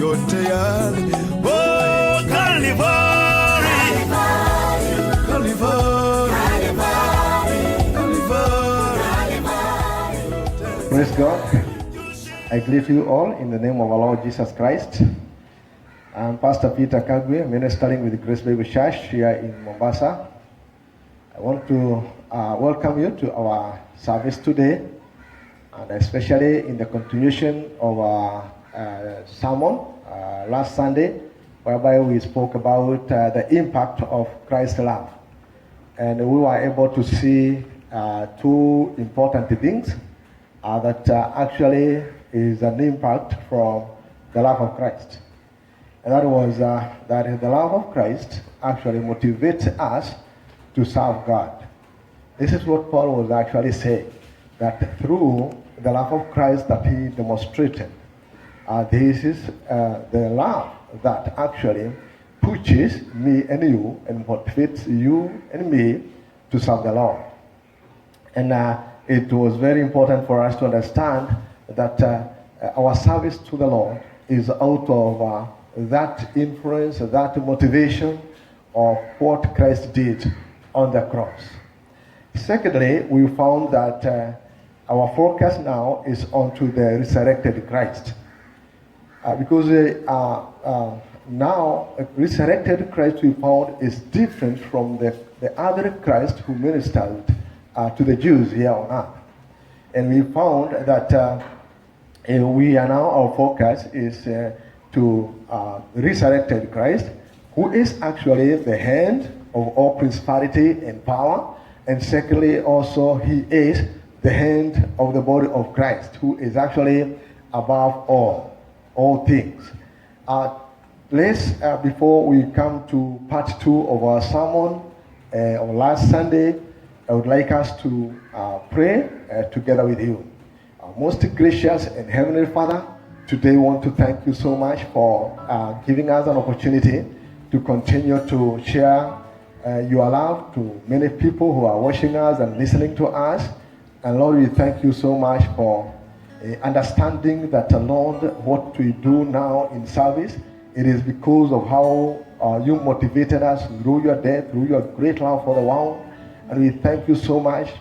yote yale. Oh, Calvary, Calvary, Calvary. Praise God. I greet you all in the name of our Lord Jesus Christ. I'm Pastor Peter Kagwe, ministering with Grace Bible Church here in Mombasa. I want to welcome you to our service today, and especially in the continuation of our sermon last Sunday, whereby we spoke about the impact of Christ's love. And we were able to see two important things that actually is an impact from the love of Christ. And that was that the love of Christ actually motivates us to serve God. This is what Paul was actually saying, that through the love of Christ that he demonstrated, this is the love that actually pushes me and you and motivates you and me to serve the Lord. And it was very important for us to understand that our service to the Lord is out of that influence, that motivation of what Christ did on the cross. Secondly, we found that our focus now is onto the resurrected Christ. Because now a resurrected Christ we found is different from the other Christ who ministered to the Jews here on earth. And we found that we are now, our focus is to resurrected Christ, who is actually the hand of all principality and power. And secondly, also, he is the hand of the body of Christ, who is actually above all things. Before we come to part 2 of our sermon on last Sunday, I would like us to pray together with you. Our most gracious and heavenly Father, today we want to thank you so much for giving us an opportunity to continue to share your love to many people who are watching us and listening to us. And Lord, we thank you so much for understanding that, Lord, what we do now in service, it is because of how you motivated us through your death, through your great love for the world. And we thank you so much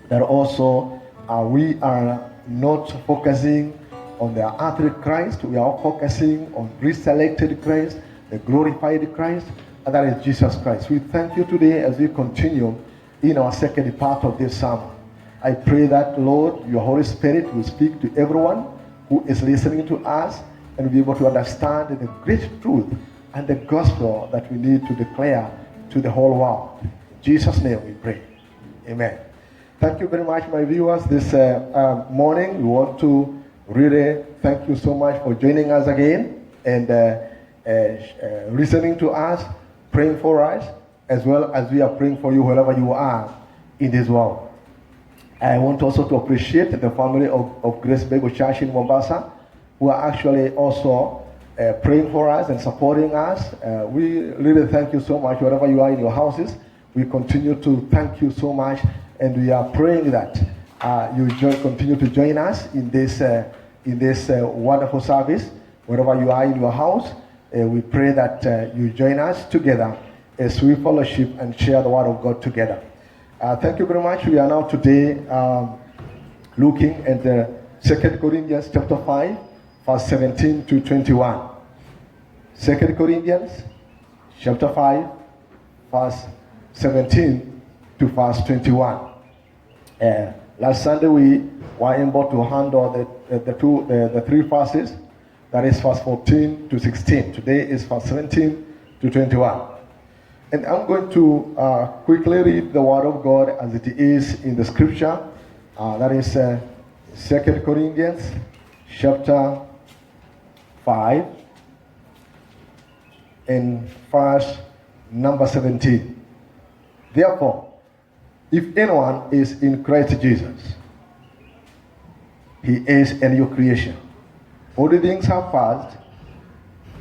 that also we are not focusing on the earthly Christ. We are focusing on resurrected Christ, the glorified Christ, and that is Jesus Christ. We thank you today as we continue in our second part of this sermon. I pray that, Lord, your Holy Spirit will speak to everyone who is listening to us and be able to understand the great truth and the gospel that we need to declare to the whole world. In Jesus' name we pray. Amen. Thank you very much, my viewers. This morning, we want to really thank you so much for joining us again and listening to us, praying for us, as well as we are praying for you wherever you are in this world. I want also to appreciate the family of Grace Bible Church in Mombasa, who are actually also praying for us and supporting us. We really thank you so much wherever you are in your houses. We continue to thank you so much, and we are praying that you continue to join us in this wonderful service. Wherever you are in your house, we pray that you join us together as we fellowship and share the word of God together. Thank you very much. We are now today looking at 2 Corinthians chapter 5, verse 17 to 21. 2 Corinthians chapter 5, verse 17 to verse 21. Last Sunday we were able to handle the three verses, that is verse 14 to 16. Today is verse 17 to 21. And I'm going to quickly read the word of God as it is in the scripture. That is 2 Corinthians chapter 5 and verse number 17. Therefore, if anyone is in Christ Jesus, he is a new creation. All the things have passed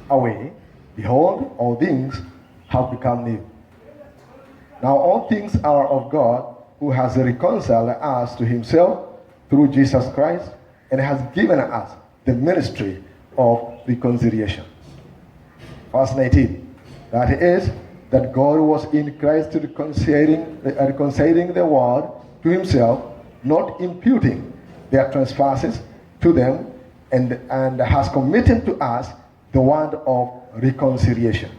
away. Behold, all things have become new. Now all things are of God, who has reconciled us to himself through Jesus Christ, and has given us the ministry of reconciliation. Verse 19. That is, that God was in Christ reconciling the world to himself, not imputing their trespasses to them, and has committed to us the word of reconciliation.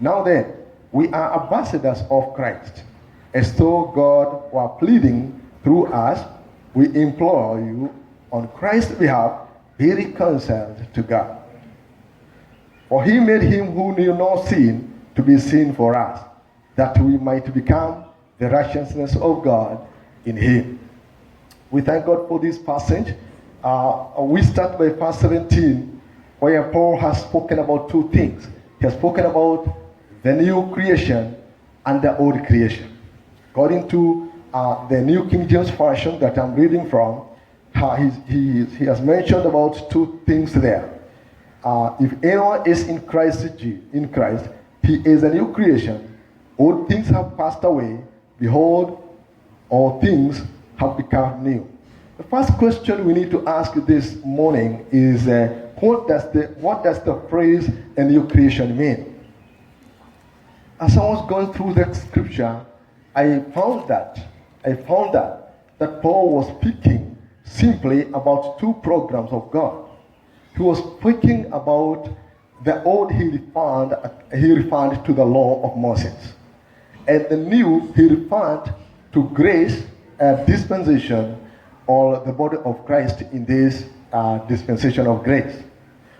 Now then, we are ambassadors of Christ. As though God were pleading through us, we implore you on Christ's behalf, be reconciled to God. For he made him who knew no sin to be sin for us, that we might become the righteousness of God in him. We thank God for this passage. We start by verse 17, where Paul has spoken about two things. He has spoken about the new creation and the old creation. According to the New King James Version that I'm reading from, he has mentioned about two things there. If anyone is in Christ, he is a new creation. Old things have passed away. Behold, all things have become new. The first question we need to ask this morning is, what does the phrase "a new creation" mean? As I was going through the scripture, I found that Paul was speaking simply about two programs of God. He was speaking about the old he referred to the law of Moses, and the new he referred to grace, dispensation, or the body of Christ in this dispensation of grace.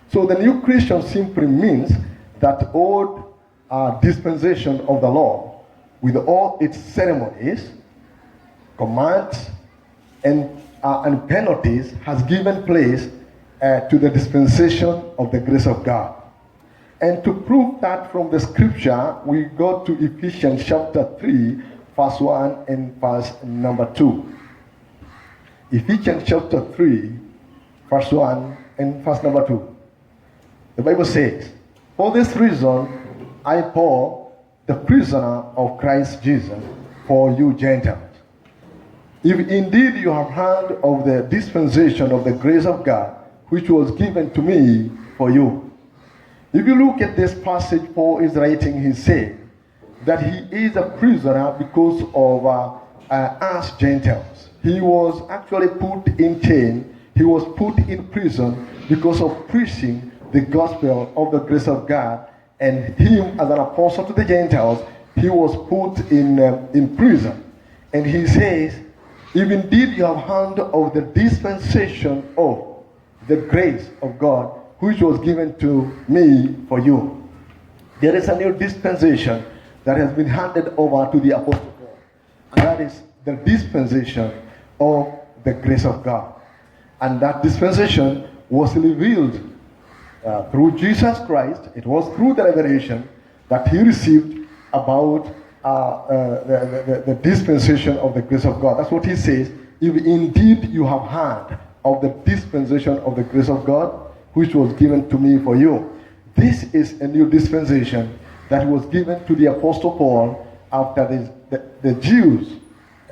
So the new creation simply means that old dispensation of the law, with all its ceremonies, commands, and penalties, has given place to the dispensation of the grace of God. And to prove that from the scripture, we go to Ephesians chapter 3, verse 1 and verse number 2. Ephesians chapter 3, verse 1 and verse number 2. The Bible says, "For this reason, I, Paul, the prisoner of Christ Jesus, for you Gentiles. If indeed you have heard of the dispensation of the grace of God, which was given to me for you." If you look at this passage Paul is writing, he said that he is a prisoner because of us Gentiles. He was actually put in chain. He was put in prison because of preaching the gospel of the grace of God. And him, as an apostle to the Gentiles, he was put in prison. And he says, if indeed you have heard of the dispensation of the grace of God, which was given to me for you. There is a new dispensation that has been handed over to the Apostle Paul. And that is the dispensation of the grace of God. And that dispensation was revealed through Jesus Christ. It was through the revelation that he received about the dispensation of the grace of God. That's what he says. If indeed you have heard of the dispensation of the grace of God, which was given to me for you. This is a new dispensation that was given to the Apostle Paul after the Jews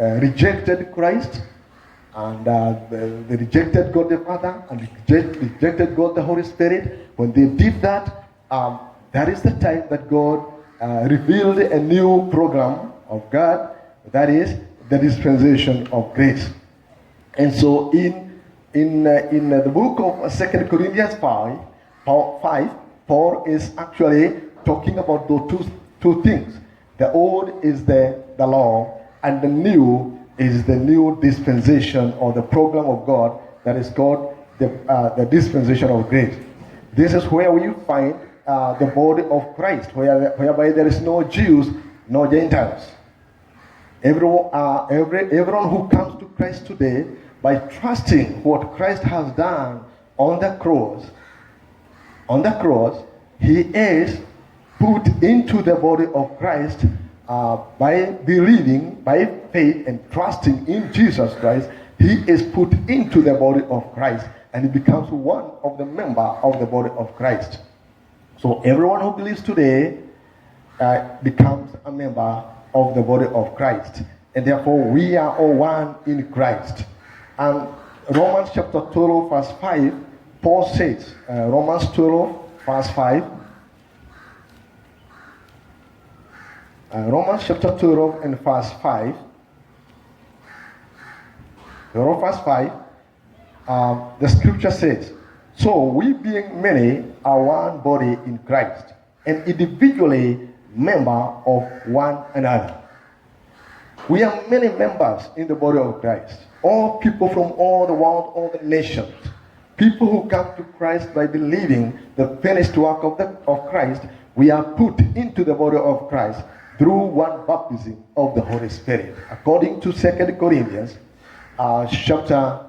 rejected Christ, and they rejected God the Father, and rejected God the Holy Spirit. When they did that, that is the time that God revealed a new program of God, that is the dispensation of grace. And so in the book of 2 Corinthians 5, Paul is actually talking about those two things. The old is the law, and the new is the new dispensation, or the program of God that is called the dispensation of grace. This is where we find the body of Christ, whereby there is no Jews, no Gentiles. Everyone who comes to Christ today, by trusting what Christ has done on the cross, he is put into the body of Christ by believing, by faith and trusting in Jesus Christ. He is put into the body of Christ, and he becomes one of the members of the body of Christ. So everyone who believes today becomes a member of the body of Christ, and therefore we are all one in Christ. And Romans chapter 12 verse 5 Paul says, Romans 12, verse 5. Romans chapter 12 and verse 5. Verse 5. The scripture says, so we being many are one body in Christ, and individually member of one another. We are many members in the body of Christ. All people from all the world, all the nations. People who come to Christ by believing the finished work of Christ, we are put into the body of Christ through one baptism of the Holy Spirit. According to 2 Corinthians chapter,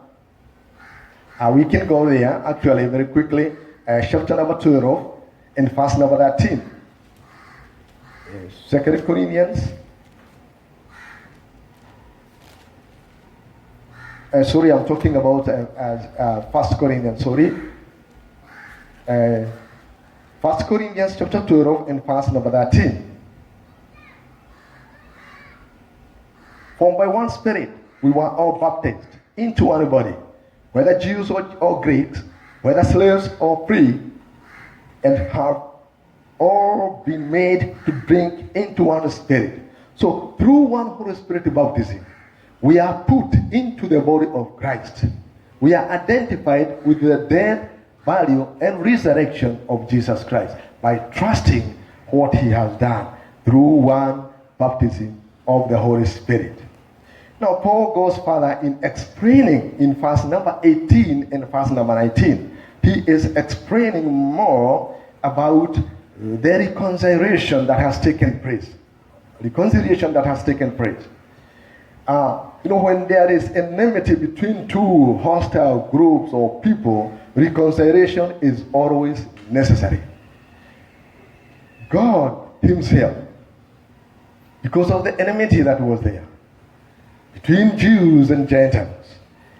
we can go there actually very quickly, chapter number 12 and verse number 13. 2 Corinthians, sorry, I'm talking about 1 Corinthians, sorry. 1 Corinthians chapter 12 and verse number 13. For by one Spirit we were all baptized into one body, whether Jews or Greeks, whether slaves or free, and have all been made to drink into one Spirit. So through one Holy Spirit baptism, we are put into the body of Christ. We are identified with the death, burial, and resurrection of Jesus Christ by trusting what he has done through one baptism of the Holy Spirit. Now, Paul goes further in explaining in verse number 18 and verse number 19. He is explaining more about the reconciliation that has taken place. Reconciliation that has taken place. When there is enmity between two hostile groups or people, reconciliation is always necessary. God himself, because of the enmity that was there between Jews and Gentiles,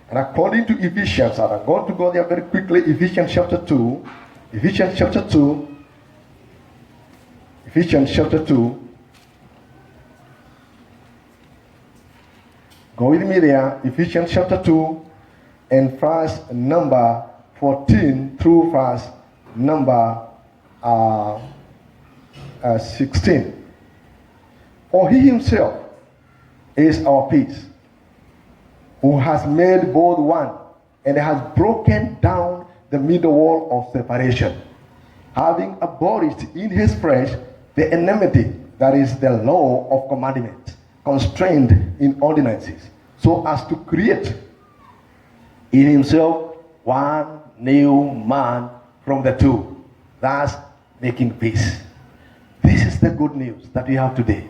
and according to Ephesians, and I'm going to go there very quickly, Ephesians chapter 2, go with me there, Ephesians chapter 2 and verse number 14 through verse number 16. For he himself is our peace, who has made both one, and has broken down the middle wall of separation, having abolished in his flesh the enmity, that is the law of commandments, constrained in ordinances, so as to create in himself one new man from the two, thus making peace. This is the good news that we have today,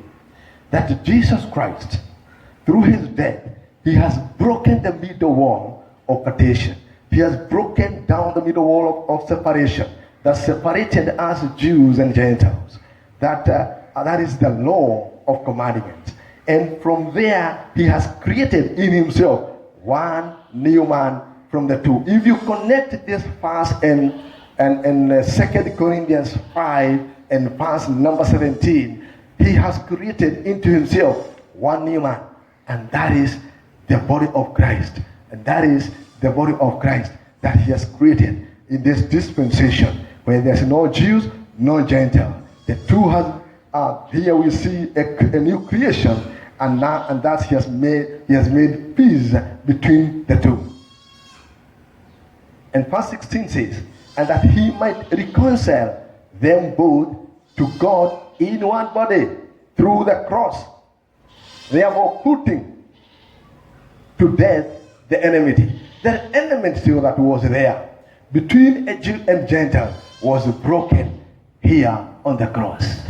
that Jesus Christ, through his death, he has broken the middle wall of partition. He has broken down the middle wall of separation that separated us Jews and Gentiles. That is the law of commandments. And from there, he has created in himself one new man from the two. If you connect this verse and 2 Corinthians 5 and verse number 17, he has created into himself one new man. And that is the body of Christ. And that is the body of Christ that he has created in this dispensation, where there's no Jews, no Gentile. The two has, here we see a new creation, and that he has made peace between the two. And verse 16 says, and that he might reconcile them both to God in one body through the cross, therefore putting to death the enmity. The enmity that was there between a Jew and Gentile was broken here on the cross.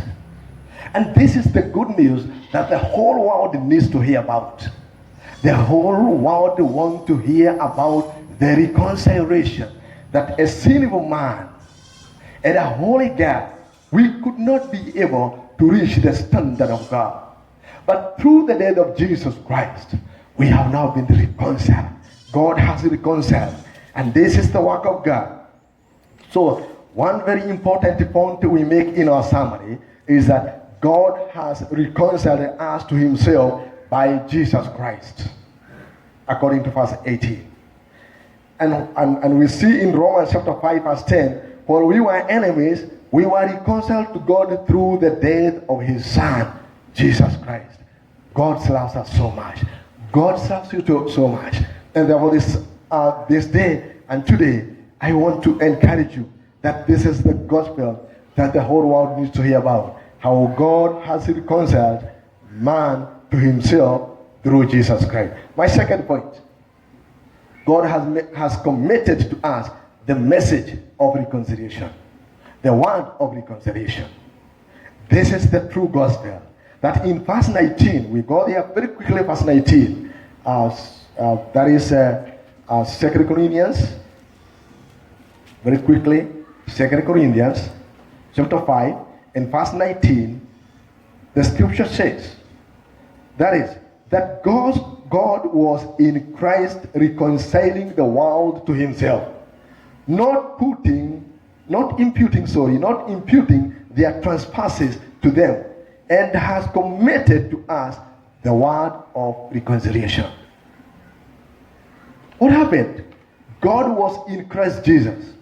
And this is the good news that the whole world needs to hear about. The whole world wants to hear about the reconciliation that a sinful man and a holy God, we could not be able to reach the standard of God. But through the death of Jesus Christ, we have now been reconciled. God has reconciled. And this is the work of God. So, one very important point we make in our summary is that God has reconciled us to himself by Jesus Christ, according to verse 18. And we see in Romans chapter 5 verse 10, while we were enemies, we were reconciled to God through the death of his Son, Jesus Christ. God loves us so much. God loves you so much. And therefore this day and today, I want to encourage you that this is the gospel that the whole world needs to hear about. How God has reconciled man to himself through Jesus Christ. My second point, God has committed to us the message of reconciliation, the word of reconciliation. This is the true gospel. That in verse 19, we go there very quickly, verse 19. That is 2 Corinthians, very quickly, 2 Corinthians chapter 5, in verse 19, the scripture says, that is, that God was in Christ reconciling the world to himself, not imputing their trespasses to them, and has committed to us the word of reconciliation. What happened? God was in Christ Jesus,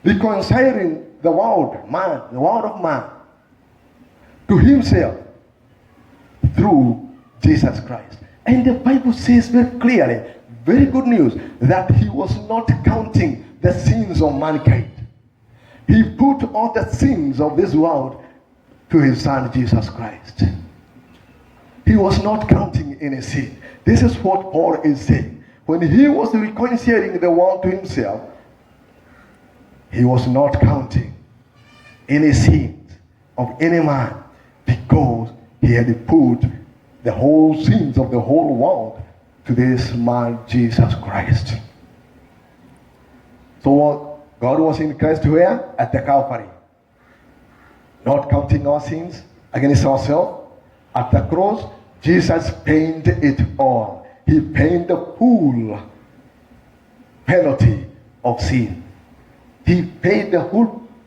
reconciling the world of man, to himself through Jesus Christ. And the Bible says very clearly, very good news, that he was not counting the sins of mankind. He put all the sins of this world to his Son Jesus Christ. He was not counting any sin. This is what Paul is saying. When he was reconciling the world to himself, he was not counting any sins of any man, because he had put the whole sins of the whole world to this man Jesus Christ. So God was in Christ where? At the Calvary. Not counting our sins against ourselves. At the cross, Jesus paid it all. He paid the full penalty of sin. He paid the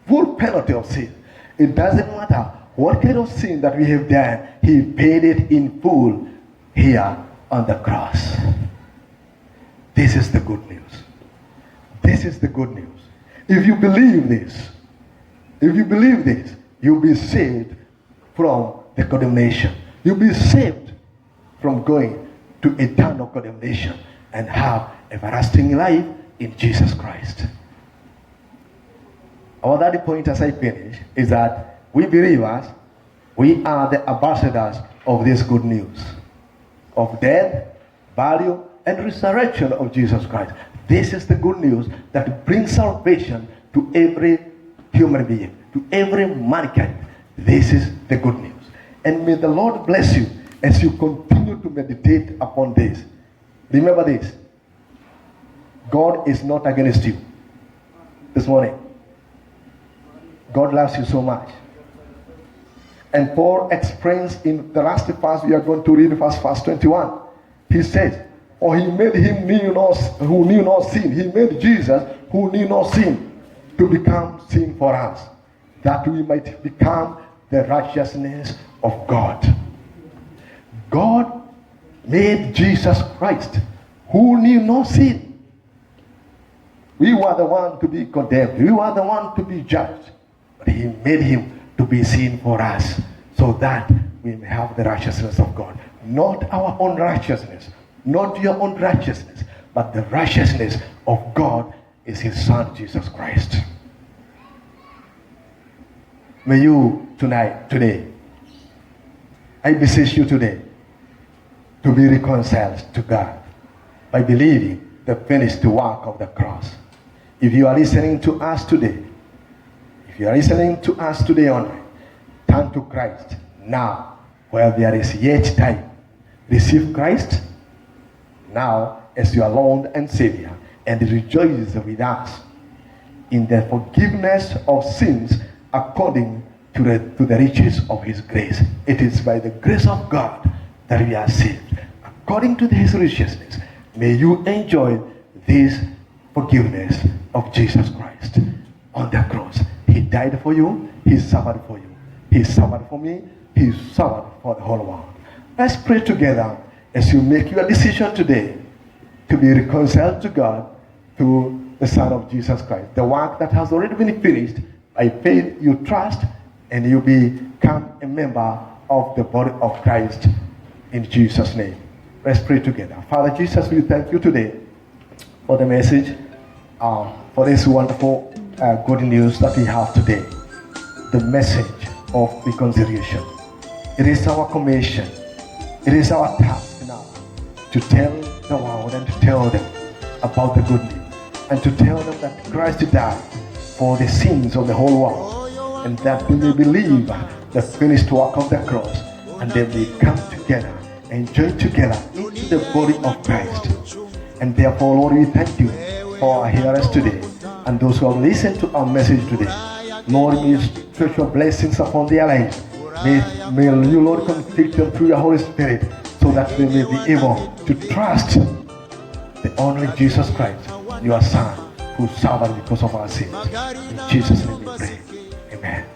full penalty of sin. It doesn't matter what kind of sin that we have done, he paid it in full here on the cross. This is the good news. This is the good news. If you believe this, you'll be saved from the condemnation. You'll be saved from going to eternal condemnation and have everlasting life in Jesus Christ. Our third point as I finish is that we believers, we are the ambassadors of this good news of death, burial, and resurrection of Jesus Christ. This is the good news that brings salvation to every human being, to every mankind. This is the good news. And may the Lord bless you as you continue to meditate upon this. Remember this. God is not against you. This morning, God loves you so much. And Paul explains in the last verse, we are going to read verse 21. He says, or he made him who knew no sin. He made Jesus, who knew no sin, to become sin for us, that we might become the righteousness of God. God made Jesus Christ, who knew no sin. We were the one to be condemned. We were the one to be judged. But he made him to be sin for us, so that we may have the righteousness of God. Not our own righteousness, not your own righteousness, but the righteousness of God is his Son, Jesus Christ. May you today, I beseech you today, to be reconciled to God by believing the finished work of the cross. If you are listening to us today, online, turn to Christ now, while there is yet time. Receive Christ now as your Lord and Savior, and rejoice with us in the forgiveness of sins according to the riches of his grace. It is by the grace of God that we are saved. According to his righteousness, may you enjoy this forgiveness of Jesus Christ on the cross. He died for you. He suffered for you. He suffered for me. He suffered for the whole world. Let's pray together as you make your decision today to be reconciled to God through the Son of Jesus Christ. The work that has already been finished, by faith you trust and you become a member of the body of Christ in Jesus' name. Let's pray together. Father Jesus, we thank you today for the message, for this wonderful good news that we have today. The message of reconciliation. It is our commission. It is our task now to tell the world and to tell them about the good news and to tell them that Christ died for the sins of the whole world and that they may believe the finished work of the cross and they may come together and join together into the body of Christ. And therefore, Lord, we thank you for our hearers today and those who have listened to our message today. Lord, may you stretch your blessings upon their lives. May you, Lord, convict them through your Holy Spirit so that they may be able to trust the only Jesus Christ, your Son, who suffered because of our sins. In Jesus' name we pray. Amen.